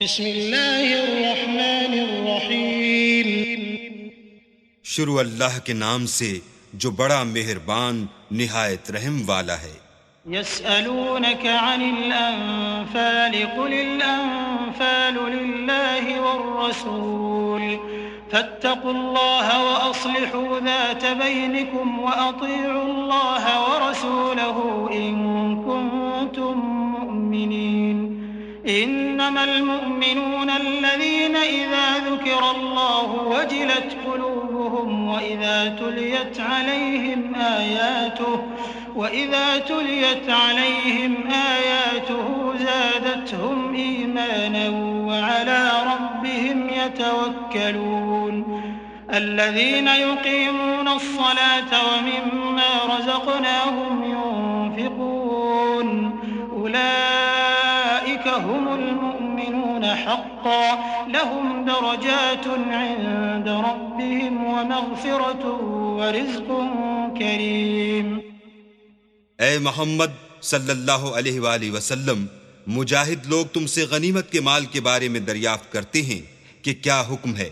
बिस्मिल्लाहिर्रहमानिर्रहीम। शुरू अल्लाह के नाम से जो बड़ा मेहरबान निहायत रहम वाला है। यसअलूनक अनिल अन्फाल कुलिल अन्फालु लिल्लाहि वर्रसूल फत्तकुल्लाह व अस्लिहू ज़ात बैनिकुम व अतीउल्लाह व रसूलहू इन कुंतुम मुमिनीन। इन्नमल मुमिनून अल्लज़ीना इज़ा ज़ुकिरल्लाहु वजिलत क़ुलूबुहुम व इज़ा तुलियत अलैहिम आयातुहु ज़ादतहुम ईमाना व अला रब्बिहिम यतवक्कलून। अल्लज़ीना युक़ीमूना अस्सलाता व मिम्मा रज़क़नाहुम युनफ़िक़ून उलाइक हुमुल मुमिनून हक़्क़न लहुम दरजातुन इंद रब्बिहिम व मग़फ़िरतुन व रिज़्क़ुन करीम। ए मोहम्मद सल्लल्लाहु अलैहि वसल्लम, मुजाहिद लोग तुमसे गनीमत के माल के बारे में दरियाफ्त करते हैं कि क्या हुक्म है।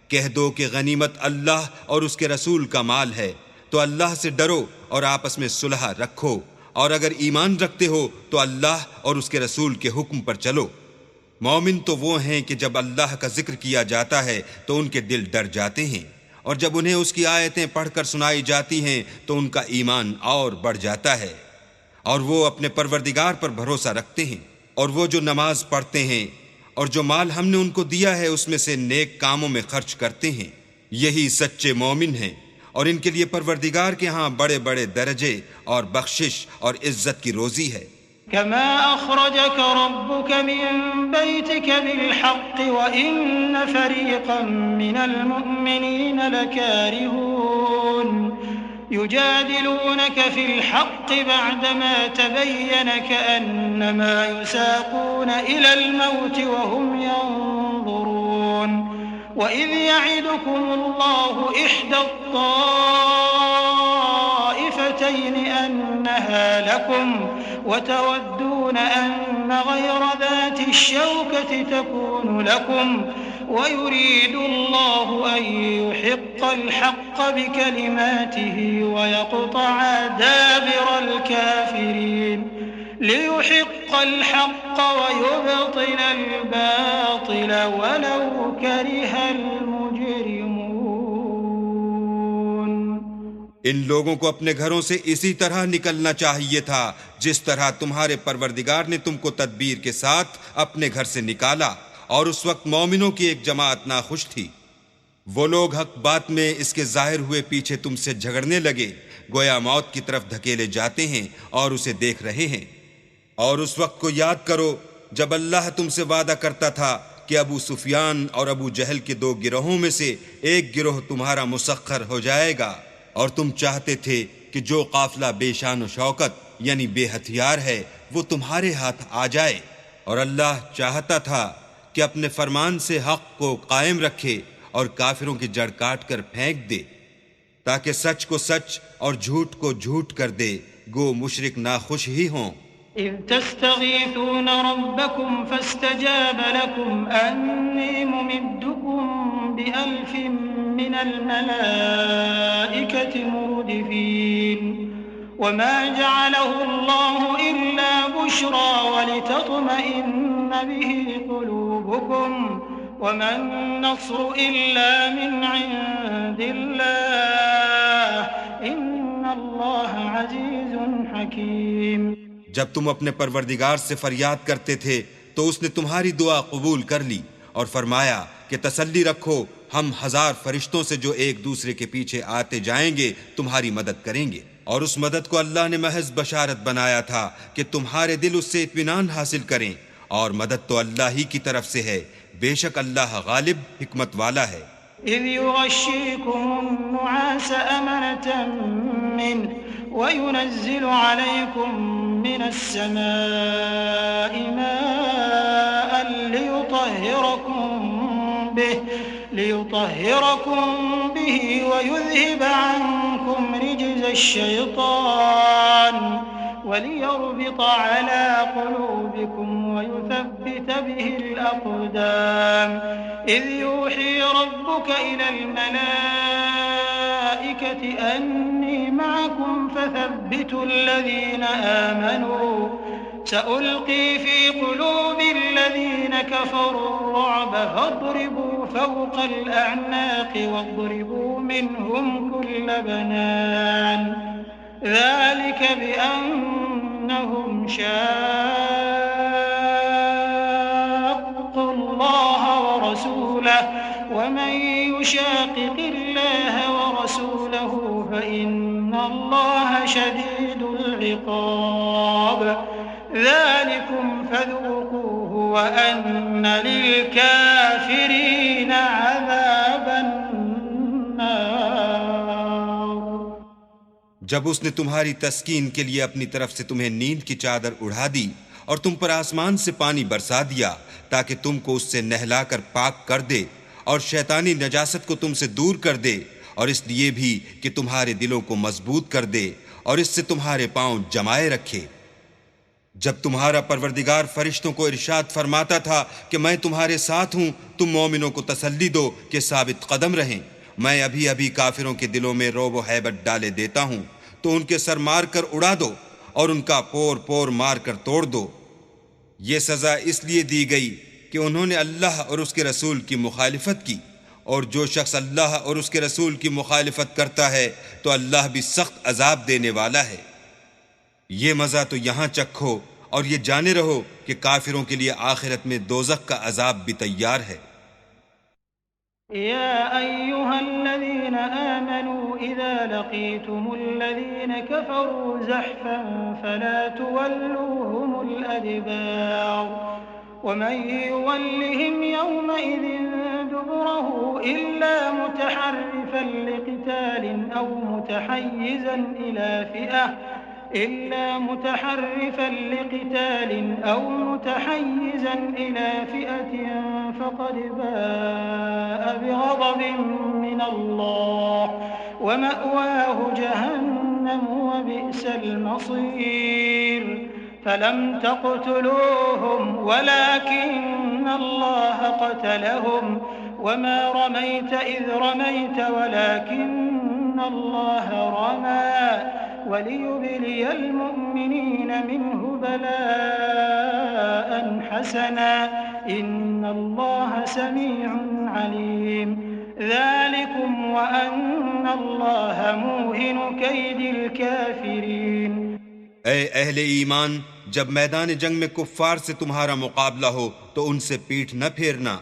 कह दो कि गनीमत अल्लाह और उसके रसूल का माल है, तो अल्लाह से डरो और आपस में सुलह रखो, और अगर ईमान रखते हो तो अल्लाह और उसके रसूल के हुक्म पर चलो। मोमिन तो वो हैं कि जब अल्लाह का जिक्र किया जाता है तो उनके दिल डर जाते हैं, और जब उन्हें उसकी आयतें पढ़कर सुनाई जाती हैं तो उनका ईमान और बढ़ जाता है, और वो अपने परवरदिगार पर भरोसा रखते हैं। और वो जो नमाज पढ़ते हैं और जो माल हमने उनको दिया है उसमें से नेक कामों में खर्च करते हैं, यही सच्चे मोमिन हैं, और इनके लिए परवरदिगार के यहाँ बड़े बड़े दर्जे और बख्शिश और इज्जत की रोजी है। कमा अखरजक रब्बुक मिन बैतिक बिलहक़्क़ व इन्न फरीक़न मिनल मुअमिनीन लकारिहून युजादिलूनक फिल हक़्क़ बअदमा तबय्यन कअन्नमा युसाक़ून इलल मौत व हुम यंज़ुरून। व इज़ य'iदुकुमुल्लाहु इह्दा त्ताइफ़तैन अन्नहा लकुम वतवद्दून अन्न गैर ज़ाति श्शौकति तकून लकुम वयुरीदुल्लाहु अन युहिक़्क़ल हक़्क़ बिकलिमातिही वयक़्तअ दाबिरल काफ़िरीन लियुहिक़्क़ल हक़्क़ वयुब्तिलल बातिल वलौ करिहल मुजरिमून। इन लोगों को अपने घरों से इसी तरह निकलना चाहिए था जिस तरह तुम्हारे परवरदिगार ने तुमको तदबीर के साथ अपने घर से निकाला, और उस वक्त मोमिनों की एक जमात नाखुश थी। वो लोग हक बात में इसके जाहिर हुए पीछे तुमसे झगड़ने लगे, गोया मौत की तरफ धकेले जाते हैं और उसे देख रहे हैं। और उस वक्त को याद करो जब अल्लाह तुमसे वादा करता था कि अबू सुफियान और अबू जहल के दो गिरोहों में से एक गिरोह तुम्हारा मुसख्खर हो जाएगा, और तुम चाहते थे कि जो काफिला बेशान शौकत यानी बेहथियार है वो तुम्हारे हाथ आ जाए, और अल्लाह चाहता था कि अपने फरमान से हक को कायम रखे और काफिरों की जड़ काट कर फेंक दे, ताकि सच को सच और झूठ को झूठ कर दे, गो मुशरिक नाखुश ही हों। इज़ तस्तगीथून रब्बकुम फस्तजाब लकुम अन्नी मुमिद्दुकुम बिअल्फिन मिनल मलाइकति मुर्दिफीन वमा जअलहु अल्लाहु इल्ला बुश्रा वलितत्मइन्न बिही क़ुलूबुकुम वमन नस्रु इल्ला मिन इंदिल्लाह इन्नल्लाह अज़ीज़ुन हकीम। जब तुम अपने परवरदिगार से फरियाद करते थे तो उसने तुम्हारी दुआ कबूल कर ली और फरमाया कि तसल्ली रखो, हम 1000 फरिश्तों से जो एक दूसरे के पीछे आते जाएंगे तुम्हारी मदद करेंगे। और उस मदद को अल्लाह ने महज बशारत बनाया था कि तुम्हारे दिल उससे इत्मीनान हासिल करें, और मदद तो अल्लाह ही की तरफ से है, बेशक अल्लाह गालिब हिकमत वाला है। इज़ युग़श्शिकुमुन्नुआस अमनतन मिन वयुनज़्ज़िलु अलैकुम मिनस्समाइ माअन लियुطهركم به ويذهب عنكم رجز الشيطان وليربط على قلوبكم ويثبت به الأقدام إذ يوحي ربك إلى الملائكة أني معكم فثبتوا الذين آمنوا سألقي في قلوب الذين كفروا الرعب فاضربوا فوق الأعناق واضربوا منهم كل بنان ذلك بأنهم شاقوا الله ورسوله ومن يشاقق الله ورسوله فإن الله شديد العقاب ذلكم فذوقوه وأن للكافرين عذاب النار। जब उसने तुम्हारी तस्कीन के लिए अपनी तरफ से तुम्हें नींद की चादर उड़ा दी और तुम पर आसमान से पानी बरसा दिया ताकि तुमको उससे नहलाकर पाक कर दे और शैतानी नजासत को तुमसे दूर कर दे और इसलिए भी कि तुम्हारे दिलों को मजबूत कर दे और इससे तुम्हारे पांव जमाए रखे। जब तुम्हारा परवरदिगार फरिश्तों को इरशाद फरमाता था कि मैं तुम्हारे साथ हूं, तुम मोमिनों को तसल्ली दो कि साबित कदम रहें। मैं अभी अभी काफिरों के दिलों में रौब व हैबत डाले देता हूं, तो उनके सर मार कर उड़ा दो और उनका पोर पोर मार कर तोड़ दो। ये सजा इसलिए दी गई कि उन्होंने अल्लाह और उसके रसूल की मुखालिफत की, और जो शख्स अल्लाह और उसके रसूल की मुखालिफत करता है तो अल्लाह भी सख्त अजाब देने वाला है। ये मज़ा तो यहाँ चखो और ये जाने रहो कि काफिरों के लिए आखिरत में दोज़ख का अजाब भी तैयार है। या अय्युहल्लज़ीन आमनू इज़ा लक़ीतुमुल्लज़ीन कफ़रू ज़हफ़न फ़ला तुवल्लूहुमुल अदबार वमन युवल्लिहिम यौमइज़िन दुबुरहु इल्ला मुतहर्रिफ़न लिक़ितालिन अव मुतहय्यिज़न إلى فئة فقد باء بغضب من الله ومأواه جهنم وبئس المصير فلم تقتلوهم ولكن الله قتلهم وما رميت إذ رميت ولكن الله رمى وليبلي المؤمنين منه بلاء حسنا إن الله سميع عليم ذلكم وأن الله موهن كيد الكافرين। ऐ अहले ईमान, जब मैदान जंग में कुफ्फार से तुम्हारा मुकाबला हो तो उनसे पीठ न फेरना,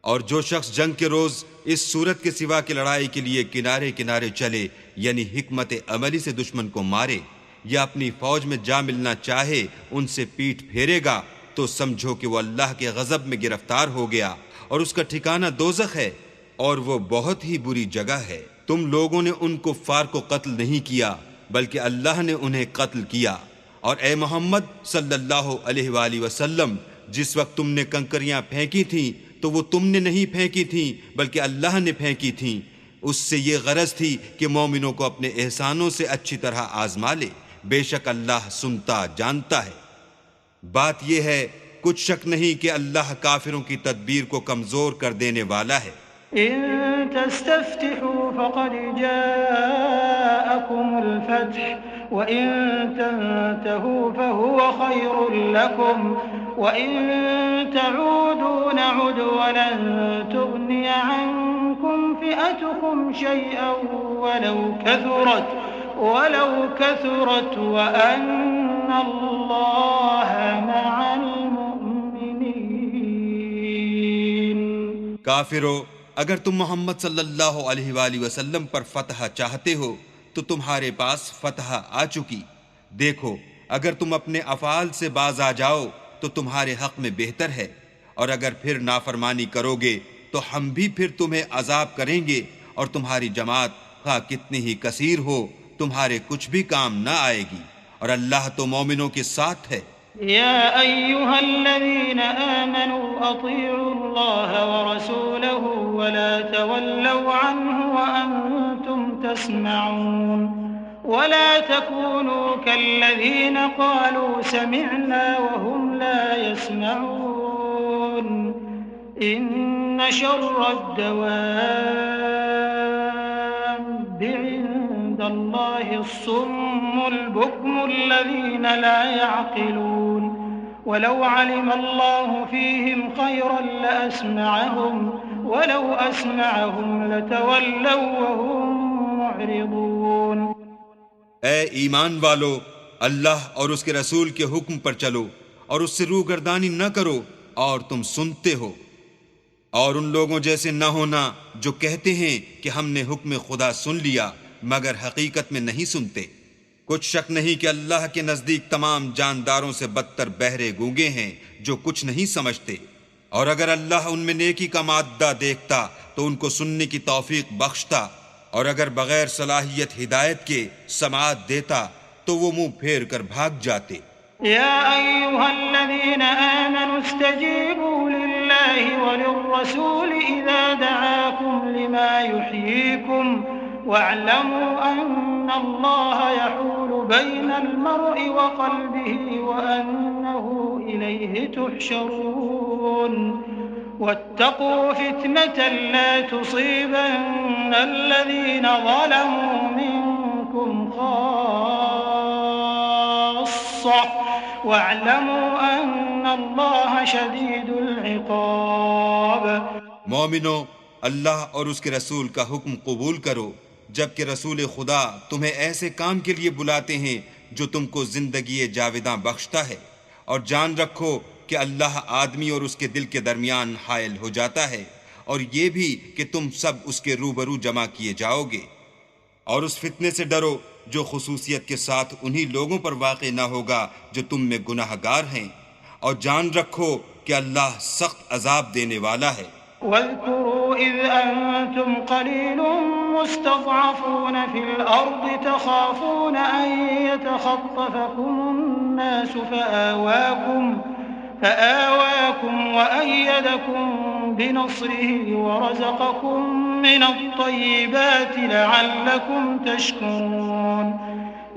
और जो शख्स जंग के रोज इस सूरत के सिवा की लड़ाई के लिए किनारे किनारे चले यानी हिकमत अमली से दुश्मन को मारे या अपनी फौज में जा मिलना चाहे, उनसे पीठ फेरेगा तो समझो कि वो अल्लाह के गजब में गिरफ्तार हो गया और उसका ठिकाना दोज़ख है और वो बहुत ही बुरी जगह है। तुम लोगों ने उन कुफ्फार को कत्ल नहीं किया बल्कि अल्लाह ने उन्हें कत्ल किया। और ए मोहम्मद सल्लल्लाहु अलैहि वसल्लम, जिस वक्त तुमने कंकरियां फेंकी थीं तो वो तुमने नहीं फेंकी थीं बल्कि अल्लाह ने फेंकी थीं। उससे ये गरज थी कि मोमिनों को अपने एहसानों से अच्छी तरह आजमा ले। बेशक अल्लाह सुनता जानता है। बात यह है, कुछ शक नहीं कि अल्लाह काफिरों की तदबीर को कमजोर कर देने वाला है। इन तस्तफ्तिहू फक़द जाअकुमुल फ़त्ह व इन तंतहू फ़हुव ख़ैरुल लकुम व इन तऊदू नउद व लन तुग़निय अन्कुम फ़िअतुकुम शैअन वलौ कथुरत व अन्नल्लाह मअल मुमिनीन। काफिरों, अगर तुम मोहम्मद सल्लल्लाहु अलैहि वसल्लम पर फतह चाहते हो तो तुम्हारे पास फतह आ चुकी। देखो, अगर तुम अपने अफ़ाल से बाज आ जाओ तो तुम्हारे हक में बेहतर है, और अगर फिर नाफरमानी करोगे तो हम भी फिर तुम्हें अजाब करेंगे, और तुम्हारी जमात खा कितनी ही कसीर हो तुम्हारे कुछ भी काम न आएगी, और अल्लाह तो मोमिनों के साथ है। या अय्युहल्लज़ीन आमनू अतीउल्लाह व रसूलहू व ला तवल्लव अन्हु व अंतुम तस्मऊन व ला तकूनू कल्लज़ीन क़ालू समिअना व हुम ला यस्मऊन इन्न शर्रद्दवाब्बि इंदल्लाहि अस्सुम्मुल बुक्मुल्लज़ीना ला यअक़िलून वलौ अलिमल्लाहु फ़ीहिम ख़ैरन लअस्मअहुम वलौ अस्मअहुम लतवल्लव वहुम मुअरिदून। ए ईमान वालो, अल्लाह और उसके रसूल के हुक्म पर चलो और उससे रूगर्दानी न करो और तुम सुनते हो, और उन लोगों जैसे न होना जो कहते हैं कि हमने हुक्म खुदा सुन लिया मगर हकीकत में नहीं सुनते। कुछ शक नहीं कि अल्लाह के नजदीक तमाम जानदारों से बदतर बहरे गूंगे हैं जो कुछ नहीं समझते। और अगर अल्लाह उनमें नेकी का मादा देखता तो उनको सुनने की तौफीक बख्शता, और अगर बगैर सलाहियत हिदायत के समाअत देता तो वो मुंह फेर कर भाग जाते। या अय्युहल्लज़ीना आमनू इस्तजीबू लिल्लाहि वलिर्रसूलि इज़ा दआकुम लिमा युहयीकुम वअलमू अन्नल्लाह यहूलु बैनल मर्इ व क़ल्बिही व अन्नहु इलैहि तुहशरून वत्तक़ू फितनतन ला तुसीबन्नल्लज़ीना ज़लमू मिनकुम ख़ास्सह वअलमू अन्नल्लाह शदीदुल इक़ाब। मोमिनो, अल्लाह और उसके रसूल का हुक्म कबूल करो जबकि रसूल खुदा तुम्हें ऐसे काम के लिए बुलाते हैं जो तुमको जिंदगी जाविदा बख्शता है, और जान रखो कि अल्लाह आदमी और उसके दिल के दरमियान हायल हो जाता है, और ये भी कि तुम सब उसके रूबरू जमा किए जाओगे। और उस फितने से डरो जो खुसूसियत के साथ उन्हीं लोगों पर वाक़े न होगा जो तुम में गुनाहगार हैं, और जान रखो कि अल्लाह सख्त अजाब देने वाला है। वज़्कुरू इज़ अंतुम क़लीलुन मुस्तज़अफ़ून फ़िल अर्ज़ि तख़ाफ़ून अन यतख़त्तफ़कुमुन नासु फ़आवाकुम वअय्यदकुम बिनस्रिही वरज़क़कुम मिनत्तय्यिबाति लअल्लकुम तशकुरून।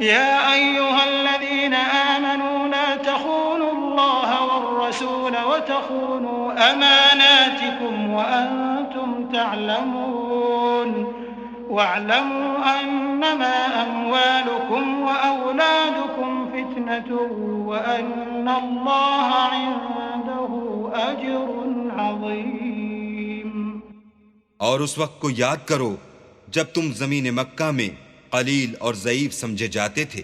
या अय्युहल्लज़ीना आमनू ला तख़ूनुल्लाह वर्रसूल वतख़ूनू अमानातिकुम वअंतुम तअलमून वअलमू अन्नमा अम्वालुकुम वअौलादुकुम फितनतुन वअन्नल्लाह इंदहु अज्रुन अज़ीम। और उस वक्त को याद करो जब तुम जमीन मक्का में कलील और ज़ईफ समझे जाते थे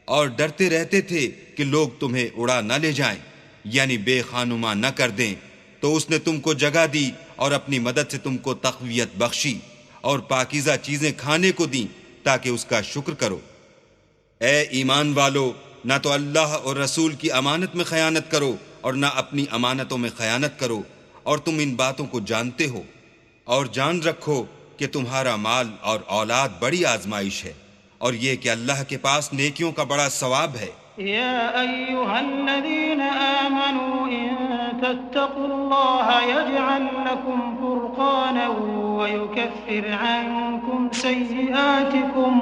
और डरते रहते थे कि लोग तुम्हें उड़ा न ले जाएं, यानी बेखानुमा न कर दें, तो उसने तुमको जगह दी और अपनी मदद से तुमको तक़वियत बख्शी और पाकीज़ा चीज़ें खाने को दी ताकि उसका शुक्र करो। ए ईमान वालो, ना तो अल्लाह और रसूल की अमानत में खयानत करो और ना अपनी अमानतों में खयानत करो, और तुम इन बातों को जानते हो। और जान रखो कि तुम्हारा माल और औलाद बड़ी आजमाइश है, और ये कि अल्लाह के पास नेकियों का बड़ा सवाब है। या अय्युहल्लज़ीना आमनू इन तत्तक़ुल्लाह यजअल लकुम फुरक़ानन वयुकफ्फिर अन्कुम सय्यिआतिकुम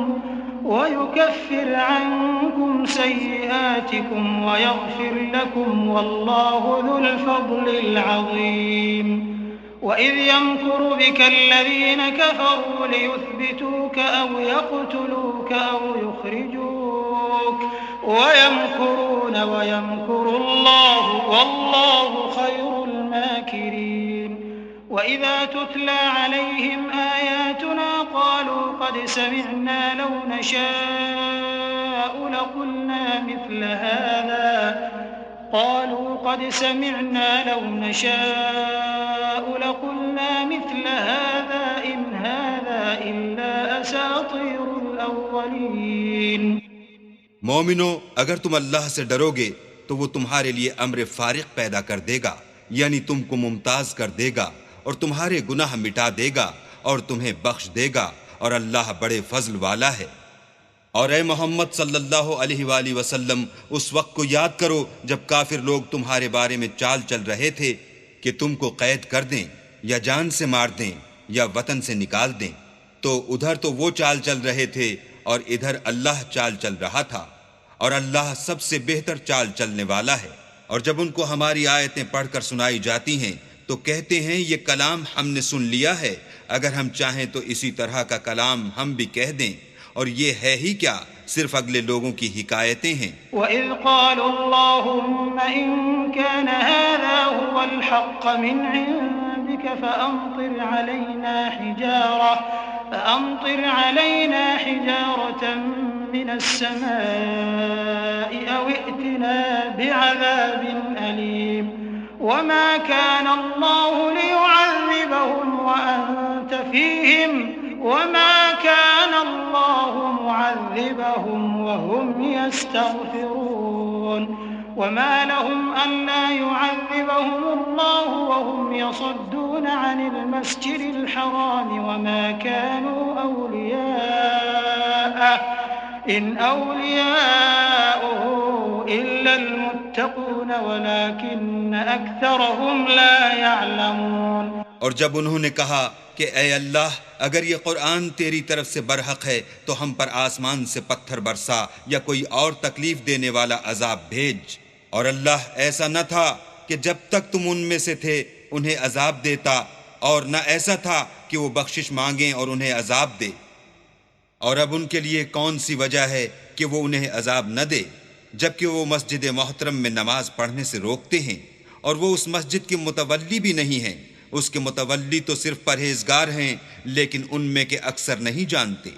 वयग़फिर लकुम वल्लाहु ज़ुल फ़ज़्लिल अज़ीम। वइज़ यमकुरु बिका अल्लज़ीन कफ़रू लियुथ्बितूक औ यक़्तुलूक औ युख़्रिजूक वयमकुरून वयमकुरुल्लाहु वल्लाहु खैरुल माकिरीन। वइज़ा तुतला अलैहिम आयातुना क़ालू क़द समिअना लौ नशाअु लक़ुलना मिस्ल हाज़ा قالوا قد سمعنا لو نشاء لقلنا مثل هذا إن هذا إلا أساطير الأولين। मोमिनो, अगर तुम अल्लाह से डरोगे तो वो तुम्हारे लिए अम्र फारिक पैदा कर देगा, यानी तुमको मुमताज कर देगा और तुम्हारे गुनाह मिटा देगा और तुम्हें बख्श देगा, और अल्लाह बड़े फजल वाला है। और ए मोहम्मद सल्लल्लाहु अलैहि वसल्लम, उस वक्त को याद करो जब काफिर लोग तुम्हारे बारे में चाल चल रहे थे कि तुमको कैद कर दें या जान से मार दें या वतन से निकाल दें। तो उधर तो वो चाल चल रहे थे और इधर अल्लाह चाल चल रहा था, और अल्लाह सबसे बेहतर चाल चलने वाला है। और जब उनको हमारी आयतें पढ़कर सुनाई जाती हैं तो कहते हैं ये कलाम हमने सुन लिया है, अगर हम चाहें तो इसी तरह का कलाम हम भी कह दें, और ये है ही क्या, सिर्फ अगले लोगों की हिकायतें हैं। वइज़ क़ालुल्लाहुम्मा इन कान हाज़ा हुवल हक़्क़ मिन इंदिक फ़अम्तिर अलैना हिजारतन मिनस समाई औ इअ्तिना बिअज़ाबिन अलीम वमा कान अल्लाहु लियुअज़्ज़िबहुम व अंत फ़ीहिम वमा कान अल्लाहु मुअज़्ज़िबहुम व हुम यस्तग़फ़िरून वमा लहुम अल्ला युअज़्ज़िबहुम अल्लाहु व हुम यसुद्दून अनिल मस्जिदिल हराम वमा कानू औलियाअह इन औलियाउहु इल्लल मुत्तक़ून वलाकिन्न अक्सरहुम ला यअलमून। और जब उन्होंने कहा कि ऐ अल्लाह, अगर ये कुरान तेरी तरफ से बरहक है तो हम पर आसमान से पत्थर बरसा या कोई और तकलीफ देने वाला अजाब भेज। और अल्लाह ऐसा न था कि जब तक तुम उनमें से थे उन्हें अजाब देता, और न ऐसा था कि वो बख्शिश मांगें और उन्हें अजाब दे। और अब उनके लिए कौन सी वजह है कि वो उन्हें अजाब न दे, जबकि वो मस्जिद मोहतरम में नमाज पढ़ने से रोकते हैं, और वो उस मस्जिद के मुतवल्ली भी नहीं हैं। उसके मुतवल्ली तो सिर्फ परहेजगार हैं, लेकिन उनमें के अक्सर नहीं जानते।